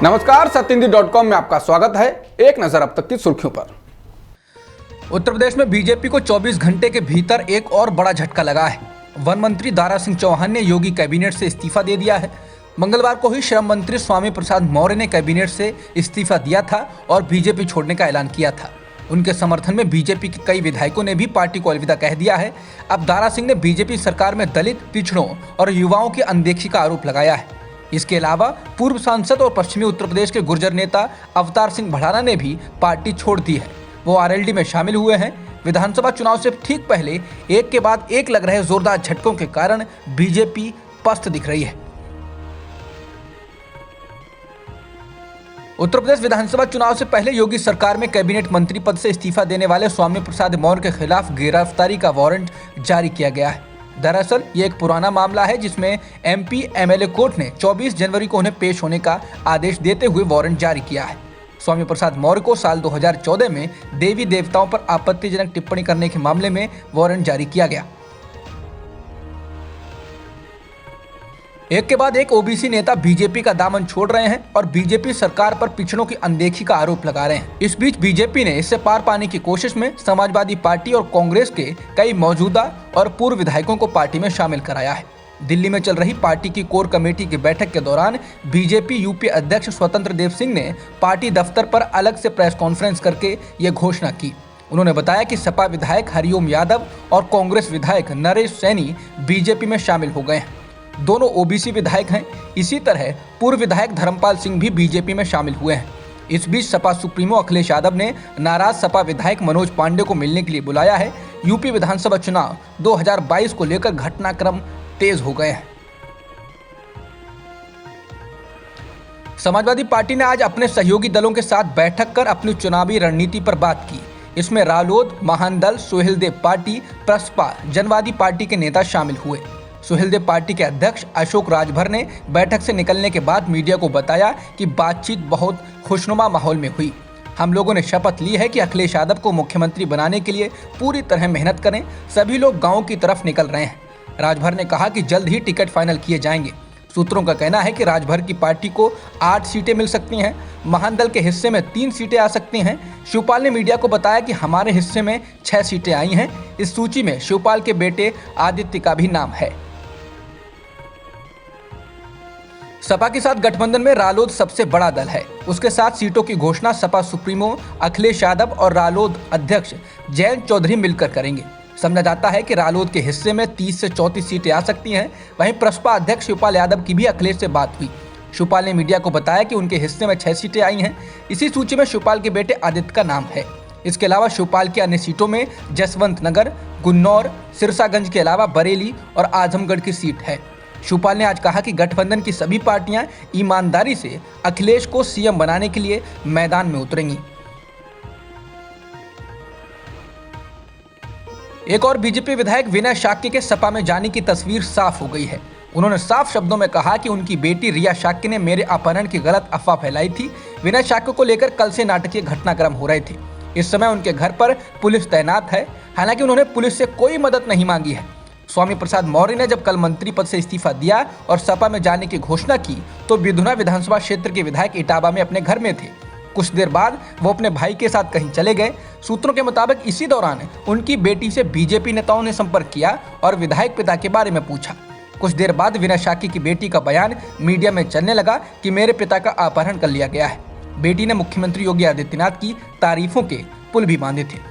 नमस्कार, सत्यहिंदी.com में आपका स्वागत है। एक नजर अब तक की सुर्खियों पर। उत्तर प्रदेश में बीजेपी को 24 घंटे के भीतर एक और बड़ा झटका लगा है। वन मंत्री दारा सिंह चौहान ने योगी कैबिनेट से इस्तीफा दे दिया है। मंगलवार को ही श्रम मंत्री स्वामी प्रसाद मौर्य ने कैबिनेट से इस्तीफा दिया था और बीजेपी छोड़ने का ऐलान किया था। उनके समर्थन में बीजेपी के कई विधायकों ने भी पार्टी को अलविदा कह दिया है। अब दारा सिंह ने बीजेपी सरकार में दलित, पिछड़ों और युवाओं की अनदेखी का आरोप लगाया है। इसके अलावा पूर्व सांसद और पश्चिमी उत्तर प्रदेश के गुर्जर नेता अवतार सिंह भड़ाना ने भी पार्टी छोड़ दी है। वो आरएलडी में शामिल हुए हैं। विधानसभा चुनाव से ठीक पहले एक के बाद एक लग रहे जोरदार झटकों के कारण बीजेपी पस्त दिख रही है। उत्तर प्रदेश विधानसभा चुनाव से पहले योगी सरकार में कैबिनेट मंत्री पद से इस्तीफा देने वाले स्वामी प्रसाद मौर्य के खिलाफ गिरफ्तारी का वारंट जारी किया गया है। दरअसल ये एक पुराना मामला है जिसमें एमपी एमएलए कोर्ट ने 24 जनवरी को उन्हें पेश होने का आदेश देते हुए वारंट जारी किया है। स्वामी प्रसाद मौर्य को साल 2014 में देवी देवताओं पर आपत्तिजनक टिप्पणी करने के मामले में वारंट जारी किया गया। एक के बाद एक ओबीसी नेता बीजेपी का दामन छोड़ रहे हैं और बीजेपी सरकार पर पिछड़ों की अनदेखी का आरोप लगा रहे हैं। इस बीच बीजेपी ने इससे पार पाने की कोशिश में समाजवादी पार्टी और कांग्रेस के कई मौजूदा और पूर्व विधायकों को पार्टी में शामिल कराया है। दिल्ली में चल रही पार्टी की कोर कमेटी की बैठक के दौरान बीजेपी यूपी अध्यक्ष स्वतंत्र देव सिंह ने पार्टी दफ्तर पर अलग से प्रेस कॉन्फ्रेंस करके ये घोषणा की। उन्होंने बताया कि सपा विधायक हरिओम यादव और कांग्रेस विधायक नरेश सैनी बीजेपी में शामिल हो गए हैं। दोनों ओबीसी विधायक हैं। इसी तरह पूर्व विधायक धर्मपाल सिंह भी बीजेपी में शामिल हुए हैं। इस बीच सपा सुप्रीमो अखिलेश यादव ने नाराज सपा विधायक मनोज पांडे को मिलने के लिए बुलाया है। यूपी विधानसभा चुनाव 2022 को लेकर घटनाक्रम तेज हो गए हैं। समाजवादी पार्टी ने आज अपने सहयोगी दलों के साथ बैठक कर अपनी चुनावी रणनीति पर बात की। इसमें रालोद, महानदल, सुहेलदेव पार्टी, प्रसपा, जनवादी पार्टी के नेता शामिल हुए। सुहेलदेव पार्टी के अध्यक्ष अशोक राजभर ने बैठक से निकलने के बाद मीडिया को बताया कि बातचीत बहुत खुशनुमा माहौल में हुई। हम लोगों ने शपथ ली है कि अखिलेश यादव को मुख्यमंत्री बनाने के लिए पूरी तरह मेहनत करें। सभी लोग गांव की तरफ निकल रहे हैं। राजभर ने कहा कि जल्द ही टिकट फाइनल किए जाएंगे। सूत्रों का कहना है कि राजभर की पार्टी को 8 सीटें मिल सकती हैं। महानदल के हिस्से में 3 सीटें आ सकती हैं। शिवपाल ने मीडिया को बताया कि हमारे हिस्से में 6 सीटें आई हैं। इस सूची में शिवपाल के बेटे आदित्य का भी नाम है। सपा के साथ गठबंधन में रालोद सबसे बड़ा दल है। उसके साथ सीटों की घोषणा सपा सुप्रीमो अखिलेश यादव और रालोद अध्यक्ष जयंत चौधरी मिलकर करेंगे। समझा जाता है कि रालोद के हिस्से में 30 से 34 सीटें आ सकती हैं। वहीं प्रसपा अध्यक्ष शिवपाल यादव की भी अखिलेश से बात हुई। शिवपाल ने मीडिया को बताया कि उनके हिस्से में 6 सीटें आई हैं। इसी सूची में शिवपाल के बेटे आदित्य का नाम है। इसके अलावा शिवपाल की अन्य सीटों में जसवंत नगर, गुन्नौर, सिरसागंज के अलावा बरेली और आजमगढ़ की सीट है। शिवपाल ने आज कहा कि गठबंधन की सभी पार्टियां ईमानदारी से अखिलेश को सीएम बनाने के लिए मैदान में उतरेंगी। एक और बीजेपी विधायक विनय शाक्य के सपा में जाने की तस्वीर साफ हो गई है। उन्होंने साफ शब्दों में कहा कि उनकी बेटी रिया शाक्य ने मेरे अपहरण की गलत अफवाह फैलाई थी। विनय शाक्य को लेकर कल से नाटकीय घटनाक्रम हो रहे थे। इस समय उनके घर पर पुलिस तैनात है। हालांकि उन्होंने पुलिस से कोई मदद नहीं मांगी है। स्वामी प्रसाद मौर्य ने जब कल मंत्री पद से इस्तीफा दिया और सपा में जाने की घोषणा की तो बिधुना विधानसभा क्षेत्र के विधायक इटावा में अपने घर में थे। कुछ देर बाद वो अपने भाई के साथ कहीं चले गए। सूत्रों के मुताबिक इसी दौरान उनकी बेटी से बीजेपी नेताओं ने संपर्क किया और विधायक पिता के बारे में पूछा। कुछ देर बाद विनय शाक्य की बेटी का बयान मीडिया में चलने लगा कि मेरे पिता का अपहरण कर लिया गया है। बेटी ने मुख्यमंत्री योगी आदित्यनाथ की तारीफों के पुल भी बांधे थे।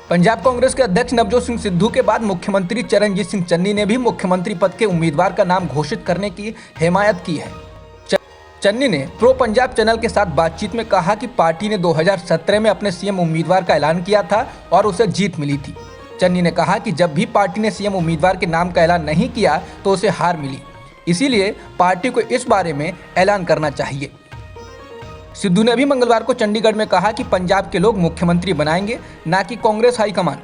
पंजाब कांग्रेस के अध्यक्ष नवजोत सिंह सिद्धू के बाद मुख्यमंत्री चरणजीत सिंह चन्नी ने भी मुख्यमंत्री पद के उम्मीदवार का नाम घोषित करने की हिमायत की है। चन्नी ने प्रो पंजाब चैनल के साथ बातचीत में कहा कि पार्टी ने 2017 में अपने सीएम उम्मीदवार का ऐलान किया था और उसे जीत मिली थी। चन्नी ने कहा कि जब भी पार्टी ने सीएम उम्मीदवार के नाम का ऐलान नहीं किया तो उसे हार मिली, इसीलिए पार्टी को इस बारे में ऐलान करना चाहिए। सिद्धू ने भी मंगलवार को चंडीगढ़ में कहा कि पंजाब के लोग मुख्यमंत्री बनाएंगे, ना कि कांग्रेस हाईकमान।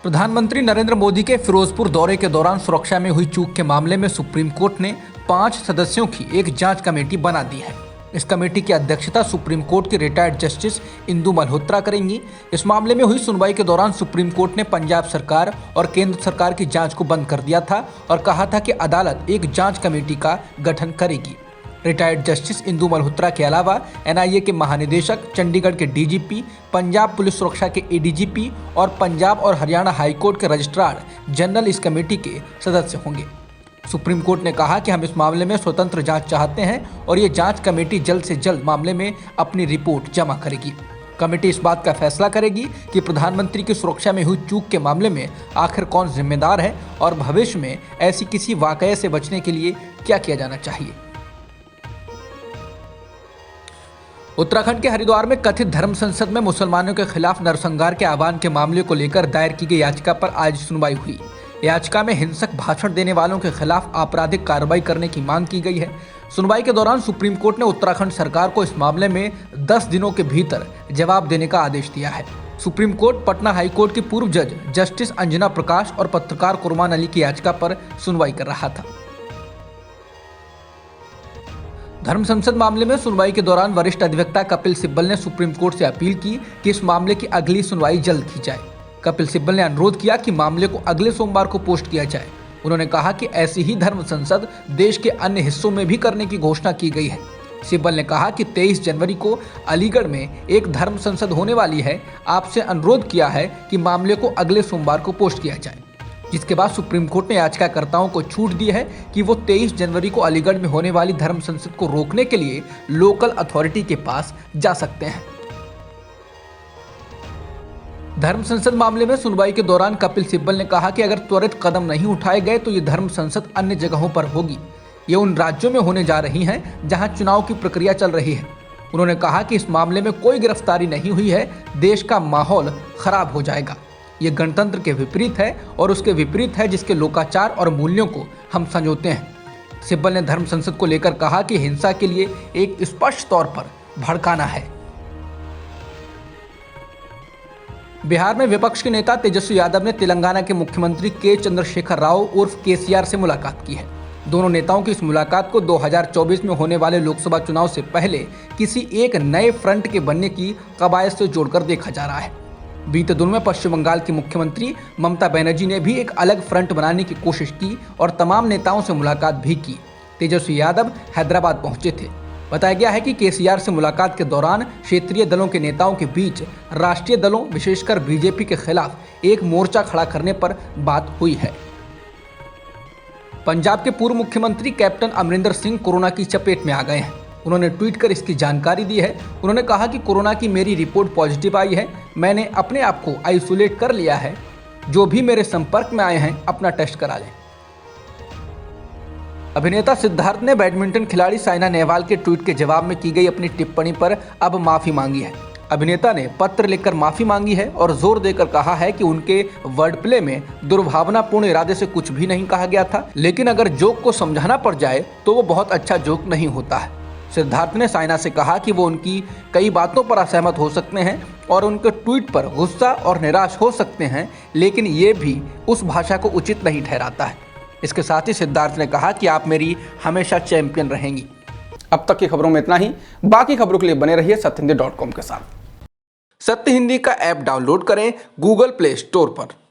प्रधानमंत्री नरेंद्र मोदी के फिरोजपुर दौरे के दौरान सुरक्षा में हुई चूक के मामले में सुप्रीम कोर्ट ने 5 सदस्यों की एक जांच कमेटी बना दी है। इस कमेटी की अध्यक्षता सुप्रीम कोर्ट के रिटायर्ड जस्टिस इंदु मल्होत्रा करेंगी। इस मामले में हुई सुनवाई के दौरान सुप्रीम कोर्ट ने पंजाब सरकार और केंद्र सरकार की जांच को बंद कर दिया था और कहा था कि अदालत एक जांच कमेटी का गठन करेगी। रिटायर्ड जस्टिस इंदु मल्होत्रा के अलावा एनआईए के महानिदेशक, चंडीगढ़ के डीजीपी, पंजाब पुलिस सुरक्षा के एडीजीपी और पंजाब और हरियाणा हाईकोर्ट के रजिस्ट्रार जनरल इस कमेटी के सदस्य होंगे। सुप्रीम कोर्ट ने कहा कि हम इस मामले में स्वतंत्र जांच चाहते हैं और ये जांच कमेटी जल्द से जल्द मामले में अपनी रिपोर्ट जमा करेगी। कमेटी इस बात का फैसला करेगी कि प्रधानमंत्री की सुरक्षा में हुई चूक के मामले में आखिर कौन जिम्मेदार है और भविष्य में ऐसी किसी वाकये से बचने के लिए क्या किया जाना चाहिए। उत्तराखंड के हरिद्वार में कथित धर्म संसद में मुसलमानों के खिलाफ नरसंहार के आह्वान के मामले को लेकर दायर की गई याचिका पर आज सुनवाई हुई। याचिका में हिंसक भाषण देने वालों के खिलाफ आपराधिक कार्रवाई करने की मांग की गई है। सुनवाई के दौरान सुप्रीम कोर्ट ने उत्तराखंड सरकार को इस मामले में 10 दिनों के भीतर जवाब देने का आदेश दिया है। सुप्रीम कोर्ट पटना हाईकोर्ट के पूर्व जज जस्टिस अंजना प्रकाश और पत्रकार कुरबान अली की याचिका पर सुनवाई कर रहा था। धर्म संसद मामले में सुनवाई के दौरान वरिष्ठ अधिवक्ता कपिल सिब्बल ने सुप्रीम कोर्ट से अपील की कि इस मामले की अगली सुनवाई जल्द की जाए। कपिल सिब्बल ने अनुरोध किया कि मामले को अगले सोमवार को पोस्ट किया जाए। उन्होंने कहा कि ऐसी ही धर्म संसद देश के अन्य हिस्सों में भी करने की घोषणा की गई है। सिब्बल ने कहा कि 23 जनवरी को अलीगढ़ में एक धर्म संसद होने वाली है। आपसे अनुरोध किया है कि मामले को अगले सोमवार को पोस्ट किया जाए। जिसके बाद सुप्रीम कोर्ट ने याचिकाकर्ताओं को छूट दी है कि वो 23 जनवरी को अलीगढ़ में होने वाली धर्म संसद को रोकने के लिए लोकल अथॉरिटी के पास जा सकते हैं। धर्म संसद मामले में सुनवाई के दौरान कपिल सिब्बल ने कहा कि अगर त्वरित कदम नहीं उठाए गए तो ये धर्म संसद अन्य जगहों पर होगी। ये उन राज्यों में होने जा रही हैं जहां चुनाव की प्रक्रिया चल रही है। उन्होंने कहा कि इस मामले में कोई गिरफ्तारी नहीं हुई है, देश का माहौल खराब हो जाएगा। ये गणतंत्र के विपरीत है और उसके विपरीत है जिसके लोकाचार और मूल्यों को हम संजोते हैं। सिब्बल ने धर्म संसद को लेकर कहा कि हिंसा के लिए एक स्पष्ट तौर पर भड़काना है। बिहार में विपक्ष के नेता तेजस्वी यादव ने तेलंगाना के मुख्यमंत्री के चंद्रशेखर राव उर्फ केसीआर से मुलाकात की है। दोनों नेताओं की इस मुलाकात को 2024 में होने वाले लोकसभा चुनाव से पहले किसी एक नए फ्रंट के बनने की कवायद से जोड़कर देखा जा रहा है। बीते दिनों में पश्चिम बंगाल की मुख्यमंत्री ममता बनर्जी ने भी एक अलग फ्रंट बनाने की कोशिश की और तमाम नेताओं से मुलाकात भी की। तेजस्वी यादव हैदराबाद पहुंचे थे। बताया गया है कि केसीआर से मुलाकात के दौरान क्षेत्रीय दलों के नेताओं के बीच राष्ट्रीय दलों विशेषकर बीजेपी के खिलाफ एक मोर्चा खड़ा करने पर बात हुई है। पंजाब के पूर्व मुख्यमंत्री कैप्टन अमरिंदर सिंह कोरोना की चपेट में आ गए हैं। उन्होंने ट्वीट कर इसकी जानकारी दी है। उन्होंने कहा कि कोरोना की मेरी रिपोर्ट पॉजिटिव आई है। मैंने अपने आप को आइसोलेट कर लिया है। जो भी मेरे संपर्क में आए हैं अपना टेस्ट करा लें। अभिनेता सिद्धार्थ ने बैडमिंटन खिलाड़ी साइना नेहवाल के ट्वीट के जवाब में की गई अपनी टिप्पणी पर अब माफी मांगी है। अभिनेता ने पत्र लिखकर माफी मांगी है और जोर देकर कहा है कि उनके वर्ड प्ले में दुर्भावनापूर्ण इरादे से कुछ भी नहीं कहा गया था, लेकिन अगर जोक को समझाना पड़ जाए तो वो बहुत अच्छा जोक नहीं होता है। सिद्धार्थ ने साइना से कहा कि वो उनकी कई बातों पर असहमत हो सकते हैं और उनके ट्वीट पर गुस्सा और निराश हो सकते हैं, लेकिन ये भी उस भाषा को उचित नहीं ठहराता है। इसके साथ ही सिद्धार्थ ने कहा कि आप मेरी हमेशा चैंपियन रहेंगी। अब तक की खबरों में इतना ही। बाकी खबरों के लिए बने रहिए सत्यहिंदी.com के साथ। सत्य हिंदी का ऐप डाउनलोड करें गूगल प्ले स्टोर पर।